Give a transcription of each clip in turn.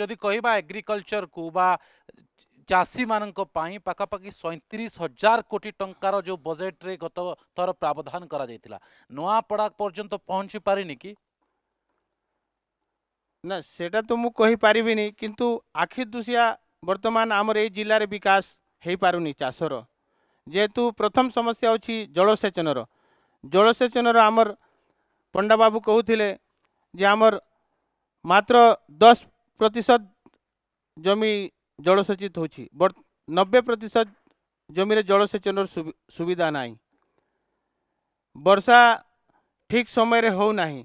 जदि कहबा एग्रीकल्चर को बा चाषी मानक पाई पाखापाखि 37,000 कोटी टंकार जो बजेट रे गत थर प्रावधान करा जायतिला नुआपड़ा पर्यंत पहुंची पारिनी कि ना सेटा तो मु कहि पारिबिनी किंतु आखि दुसिया वर्तमान आमर ए जिल्लार विकास हेई पारुनी चाषर जेहेतु प्रथम समस्या होछि जलसेचनर जलसेचनर आमर पंडा बाबू कहूथिले जे आमर मात्र 10% जमी जलसेचित होछि 90% जमी रे जलसेचनर सुविधा नाही वर्षा ठीक समय रे हो नाही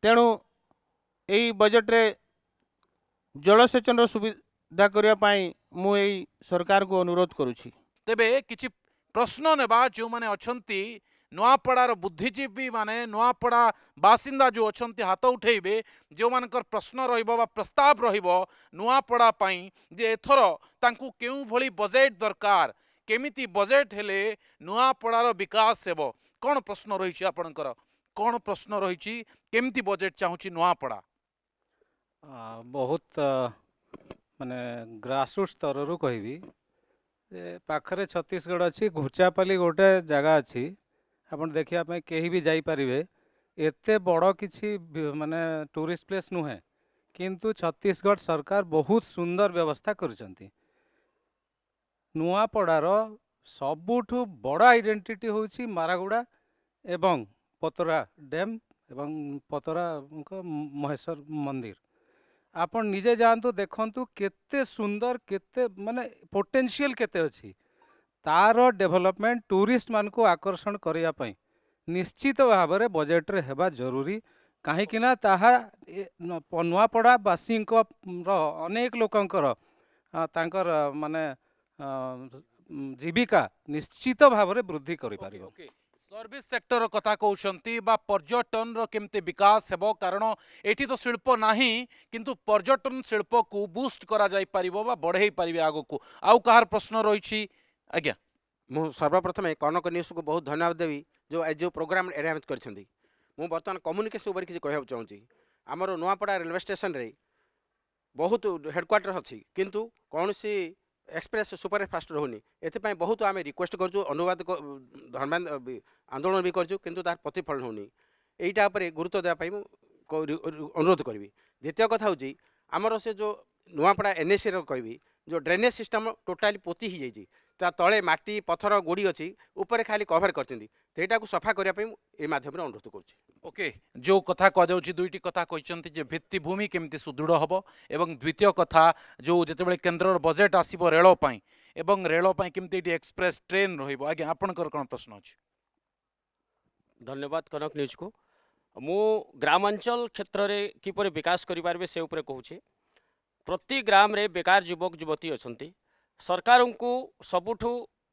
तेणु यही बजेट रे जलसेचन सुविधा करने पाई मु एई सरकार को अनुरोध करुछि। तेबे किछि प्रश्न नेबा जो माने अछंती नुआपड़ार बुद्धिजीवी माने नुआपड़ा बासिंदा जो अछंती हाथ उठेबे जो मानकर प्रश्न रहिबो बा प्रस्ताव रहिबो नुआपड़ा पाई जे एथर तांकु केउ भली बजेट दरकार केमिति बजेट हेले नुआपड़ार विकास हेबो कोन प्रश्न रहिछि आपनकर कोन प्रश्न रहिछि केमिति बजेट चाहुछि नुआपड़ा बहुत माने ग्रासरूट स्तर रु कहबी पाखरे छत्तीसगढ़ अच्छी घुचापाली गोटे जगह अच्छी आपन देखिया पे केही भी जाई परिबे एते बड़ किछि माने टूरिस्ट प्लेस नुहे किंतु छत्तीसगढ़ सरकार बहुत सुंदर व्यवस्था करछंती नुआपड़ार सबुठु बड़ आइडेंटिटी होछि मारागुड़ा एवं पतरा डैम एवं पतरा महेश्वर मंदिर आपण निजे जानतु देखंतु केते सुंदर केते माने पोटेंशियल केते अछि तार डेवलपमेंट टूरिस्ट मान को आकर्षण करिया पई निश्चित भाव में बजेट रे हेबा जरूरी कहीं ना ताहा नुआपड़ा बासी अनेक लोकंकर तांकर माने जीविका निश्चित भाव में वृद्धि करि पारिबो। सर्विस सेक्टर कथा कहउछंती बा पर्यटन रो केमते विकास हेबो कारण एठी तो शिल्प नाही किंतु पर्यटन शिल्प को बूस्ट करा जाई परिबो बा बढ़ेई परिबे आगो को आउ कहार प्रश्न रहिछि आज्ञा मु सर्वप्रथम कनक न्यूज को बहुत धन्यवाद देवी जो प्रोग्राम अरेंज करछंती मु बर्तमान कम्युनिकेशन ऊपर किसी कहब चाहूँगी आमर नुआपड़ा रेलवे स्टेशन रे बहुत हेडक्वार्टर अच्छी किंतु कौन सी एक्सप्रेस सुपरफास्ट रोनी एपाई बहुत आम रिक्वेस्ट करूँ अनुवाद धर्मांद आंदोलन भी करूँ किंतु तार प्रतिफलन होनी यहीटा गुरुत्व देवाई अनुरोध करी द्वितीय कथा हूँ आमर से जो नुआपड़ा एनएसी कहबी जो ड्रेनेज सिस्टम टोटाली पोती ही जाइए ता तले माटी पथर गोड़ी अच्छी ऊपर खाली कभर करटा को सफा करने माध्यम अनुरोध करुँच ओके जो कथा कहुच्छी दुईटी कथा कहते भित्तिभूमि केमती सुदृढ़ हम एवं द्वितीय कथा जो जितेबाला केन्द्र बजेट आसो रेलपाई एवं रेलपाई केमती एक्सप्रेस ट्रेन रहा आपंकर कौन प्रश्न अच्छे धन्यवाद कनक न्यूज को मु ग्रामांचल क्षेत्र में किपर विकास करें से उपरे कहूँ प्रति ग्राम रे बेकार युवक युवती अच्छा सरकार को सबुठु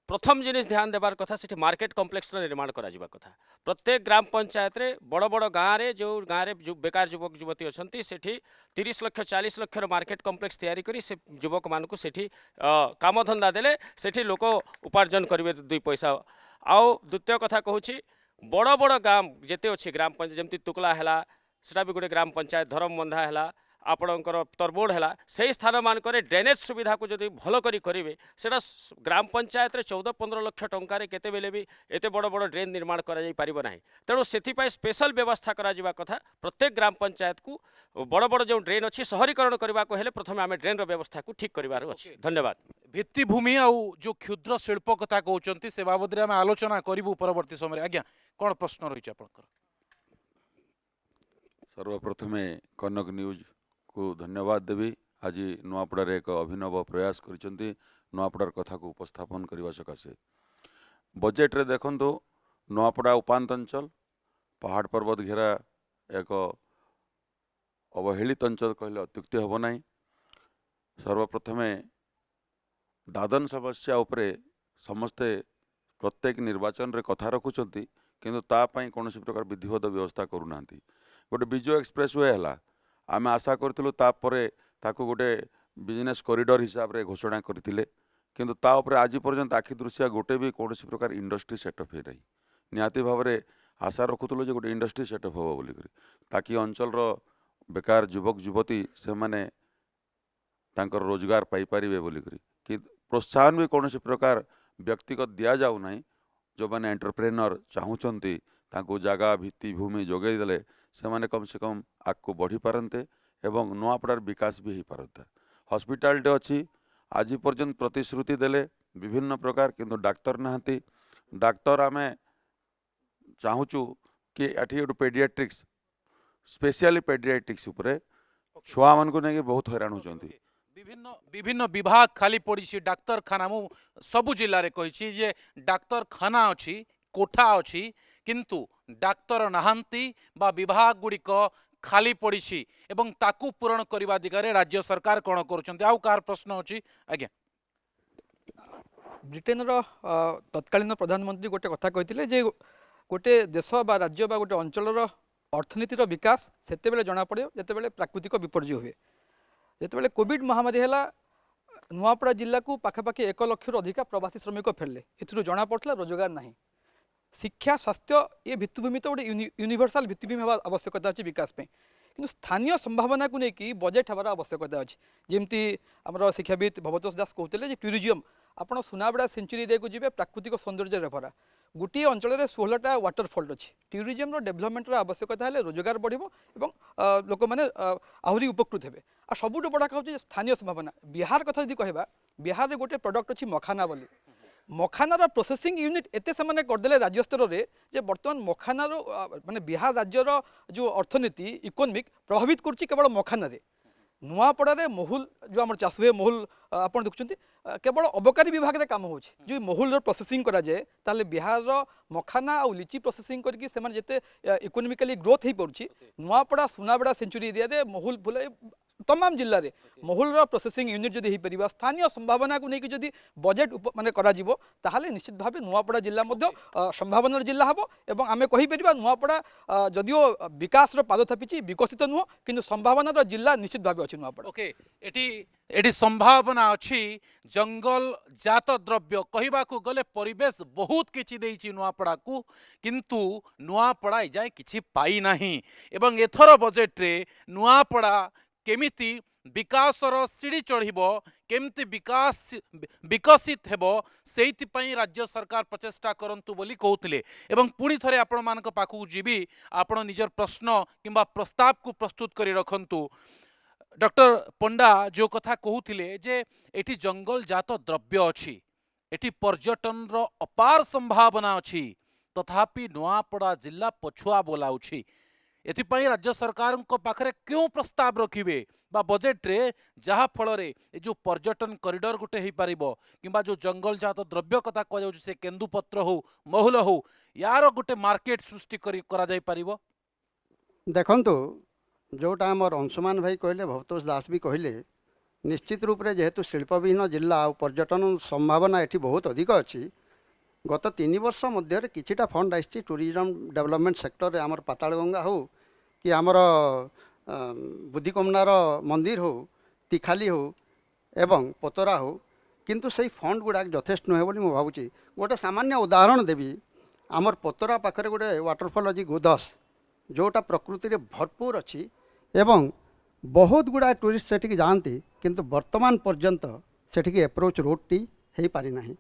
प्रथम जिनिस ध्यान देवार कथा से मार्केट कम्प्लेक्स निर्माण करा कथा प्रत्येक ग्राम पंचायत रे बड़ बड़ गाँव रे जो गाँव रे जो बेकार युवक युवती अच्छा से 30 लाख 40 लाख मार्केट कम्प्लेक्स तैयारी करी से युवक मान को सेठी काम धंदा देले सेठी लोक उपार्जन करेंगे 2 पैसा आउ द्वितीय कथा कहूँ बड़ बड़ गाँव जिते अच्छी ग्राम पंचायत जमी तुकला है सेटा भी गोटे ग्राम पंचायत धरमबंधा है आपणकर तरबोड़ है से स्थान मानक ड्रेनेज सुविधा को जब भल करेंगे सेटा ग्राम पंचायत 14-15 लाख टंकार केते बेले भी एते बड़ बड़ ड्रेन निर्माण करा ना तेणु से स्पेशल व्यवस्था करा कथा प्रत्येक ग्राम पंचायत को बड़ बड़ जो ड्रेन अच्छी शहरीकरण करने को प्रथम आम ड्रेन व्यवस्था को ठीक करार अच्छे धन्यवाद भित्तिभूमि आउ जो क्षुद्र शिल्प कथा कहते से बाबद आम आलोचना करूँ परवर्ती समय आज्ञा कौन प्रश्न रही आपंकर सर्वप्रथमे कनक न्यूज को धन्यवाद देवी आज नुआपड़ार एक अभिनव प्रयास करिसेंती नुआपड़ार कथा को उपस्थापन करने सकाशे बजेट रे देखंतु नुआपड़ा उपात अंचल पहाड़ पर्वत घेरा एक अवहेलित अंचल कहले अत्युक्ति हम ना सर्वप्रथमे दादन समस्या उपरे समस्ते प्रत्येक निर्वाचन रे कथा रखुचंती किंतु तापाई कौन प्रकार विधिवत व्यवस्था करूना गोटे विजु एक्सप्रेस वे है आम आशा करूँ ताकू गोटे बिजनेस कॉरिडोर हिसाब से घोषणा करते किंतु ता उपरे आज पर्यंत आखि दृश्य गोटे भी कौन प्रकार इंडस्ट्री सेटअप है निहाती भाव में आशा रखुलु जो गोटे इंडस्ट्री सेटअप हम बोलिक ताकि अंचल बेकार युवक युवती से माने तांकर रोजगार पाई पारिबे बोलिकरी कि प्रोत्साहन भी कौन प्रकार व्यक्तिगत दिया जाऊ ना जो मैंने एंटरप्रेनर चाहूँगी तांको जगह भित्तिभूमि जोगे देले से माने कम से कम आगको बढ़ी पारते एवं नुआपड़ार विकास भी हो पारता। हॉस्पिटालटे अच्छी आज पर्यंत प्रतिश्रुति देले विभिन्न प्रकार किंतु डाक्तर नहांती डाक्तर आमे चाहूचु कि एठी गोटे पेडियाट्रिक्स स्पेशली पेडियाट्रिक्स उपरे छुआ मान को नहीं बहुत हैरान होचंती। विभिन्न विभिन्न विभाग खाली पड़ी डाक्तरखाना मु सबु जिले में कही जे डाक्तरखाना अच्छी कोठा अच्छी किंतु डाक्तर नहांती बा विभाग गुड़िक खाली पड़ी एवं ताकू पूरण करने दिगरे राज्य सरकार कौन करुँच आउ कार प्रश्न अच्छी आज्ञा ब्रिटेन तत्कालीन प्रधानमंत्री गोटे कथा कहते जे गोटे देश बा राज्य बा गोटे अंचल अर्थनीतिर विकास से जना पड़े जिते प्राकृतिक विपर्य हुए जिते कोविड महामारी है नुआपड़ा जिला को पाखापाखि 1 लाख अधिका प्रवासी श्रमिक फेरले ए जना पड़ा रोजगार ना शिक्षा स्वास्थ्य ये भित्तिभूमि तो गोटे यूनिवर्साल भित्तिभूमि हवा आवश्यकता अच्छी विकास कि स्थानीय संभावना को लेकिन बजेट हमार आवश्यकता अच्छी जमती आम शिक्षाविद भवतोष दास कहते टूरिज्म आप सुनाबड़ा सेंचुरी को जी प्राकृतिक सौंदर्य भरा गोटे अंचल 16टा वाटरफॉल अच्छी टूरिज्म डेभलपमेंटर आवश्यकता है रोजगार बढ़ो और लोक मैंने आहरी उपकृत हे आ सबुठ बड़ा कहूँ स्थानीय संभावना बिहार कथा यदि कहवा बिहार में गोटे प्रोडक्ट अच्छी मखाना बोली मखानार प्रोसेसिंग यूनिट एते से करदे राज्य स्तर में जे बर्तमान मखानार माने बिहार राज्यर जो अर्थनीति इकोनॉमिक प्रभावित करछि केवल मखाना नुआपड़ा महूल जो आम चाष हुए महूल आप देखुं केवल अबकारी विभाग में काम हो जो महूल प्रोसेसिंग करा जाए ताले बिहार मखाना और लिची प्रोसेसिंग करके जिते इकोनॉमिकली ग्रोथ हो पार्छ नुआपड़ा सुनाबड़ा सेंचुरी एरिया रे महूल फुल तमाम जिले में महूल प्रोसेसिंग यूनिट जदि हो स्थानीय संभावना को लेकिन जदि बजेट माने करा जिवो ताहाले निश्चित भाव नुआपड़ा जिला संभावनार जिला हम एवं आम कहीपर नुआपड़ा जदिओ विकास पाद थापी विकसित नुह किंतु संभावनार जिला निश्चित भाव अच्छी नुआपड़ा। ओके एटी संभावना अच्छी जंगल जात द्रव्य कहवाकू गले परिवेश बहुत किछि देइछि नुआपड़ा को किंतु नुआपड़ा जाए किछि पाई नाही एवं एथर बजेट रे नुआपड़ा केमिति विकासर सीढ़ी चढ़िबो केमती विकास विकसित हेबो सेइथिपाई राज्य सरकार प्रचेष्टा करंतु बोली कहउथिले एवं पुणी थरे आपण मानक पाखु जीवी आपण निजर प्रश्न किंबा प्रस्ताव को प्रस्तुत करी रखंतु। डॉक्टर पंडा जो कथा कहउथिले जे एठी जंगल जात द्रव्य अछि एठी पर्यटन रो अपार संभावना अछि तथापि नुआपड़ा जिला पछुआ बोलाउछि एथिपाई राज्य सरकार पाखरे क्यों प्रस्ताव रखिबे बा बजेट रे जहा फल रे जो पर्यटन कॉरिडोर गोटे हो पारिबो किंबा जो जंगल जात द्रव्य कथा कह जाउछि से केंदुपत्र हो महूल हो यार गोटे मार्केट सृष्टि करा जाय पारिबो। देखंतु जोटा आमर अंशुमान भाई कहले भवतोष दास भी कहले निश्चित रूप से जेहेतु शिल्पविहीन जिला और पर्यटन संभावना एठी बहुत अधिक अच्छी गत 3 वर्ष मध्य किछिटा फंड आसी टूरिज्म डेवलपमेंट सेक्टर आमर पातालगंगा हो कि आमर बुद्धिकमनार मंदिर हो तिखाली हो एवं पतरा हो किंतु सही फंड गुड़ाक यथेष्ट नुहे बोली मु भावुची। गोटे सामान्य उदाहरण देवी आमर पतरा पाखरे गोटे वाटरफॉल अच्छी गोदस जोटा प्रकृति रे भरपूर अच्छी एवं बहुत गुड़ा टूरिस्ट सेठी जाती किंतु वर्तमान पर्यंत सेठी एप्रोच रोडटी हो पारि नाही।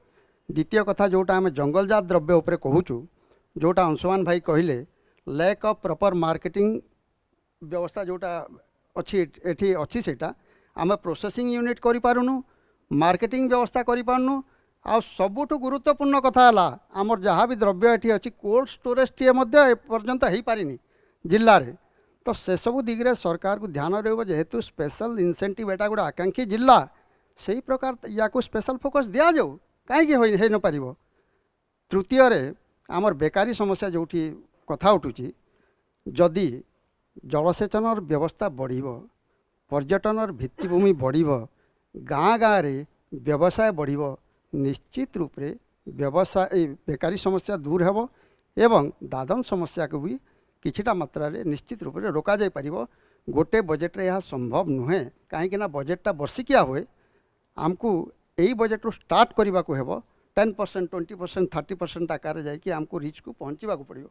द्वितीय कथा जोटा आम जंगलजात द्रव्य उपरे कहूचु जोटा अंशुमान भाई कहले लैक ऑफ प्रॉपर मार्केटिंग व्यवस्था जोटा अच्छी एठी अच्छी सेटा आम प्रोसेसिंग यूनिट करि पारुनु मार्केटिंग व्यवस्था करि पारुनु आ सबुठु गुरुत्वपूर्ण कथा है आमर जहाँ भी द्रव्य एठी अच्छी कोल्ड स्टोरेज टी मध्य पर्यंत हो पारिनी जिल्ला रे तो से सब दिगरे सरकार को ध्यान रहिबो जेहेतु स्पेशल इंसेंटिव एटा गोटे आकांक्षी जिला सही प्रकार या स्पेशल फोकस दिया जाऊ कहीं हो न पार। तृतीय रे आमर बेकारी समस्या जो कथा उठुची जदि जलसेचन व्यवस्था बढ़िबो पर्यटन भित्तिभूमि बढ़िबो गाँ गाँ रे व्यवसाय बढ़िबो निश्चित रूप से व्यवसाय बेकारी समस्या दूर हेबो एवं दादन समस्या को भी किछिटा मात्रा रे निश्चित रूप से रोका जाय पारिबो। गोटे बजेट रे यह संभव नुहे कहीं बजेटा वर्षिकिया हुए आमको यही बजेट रू स्टार्ट करने को हेबो 10% 20% 30% आकार जाकि आमको रिच को पहुँचवा पड़ो।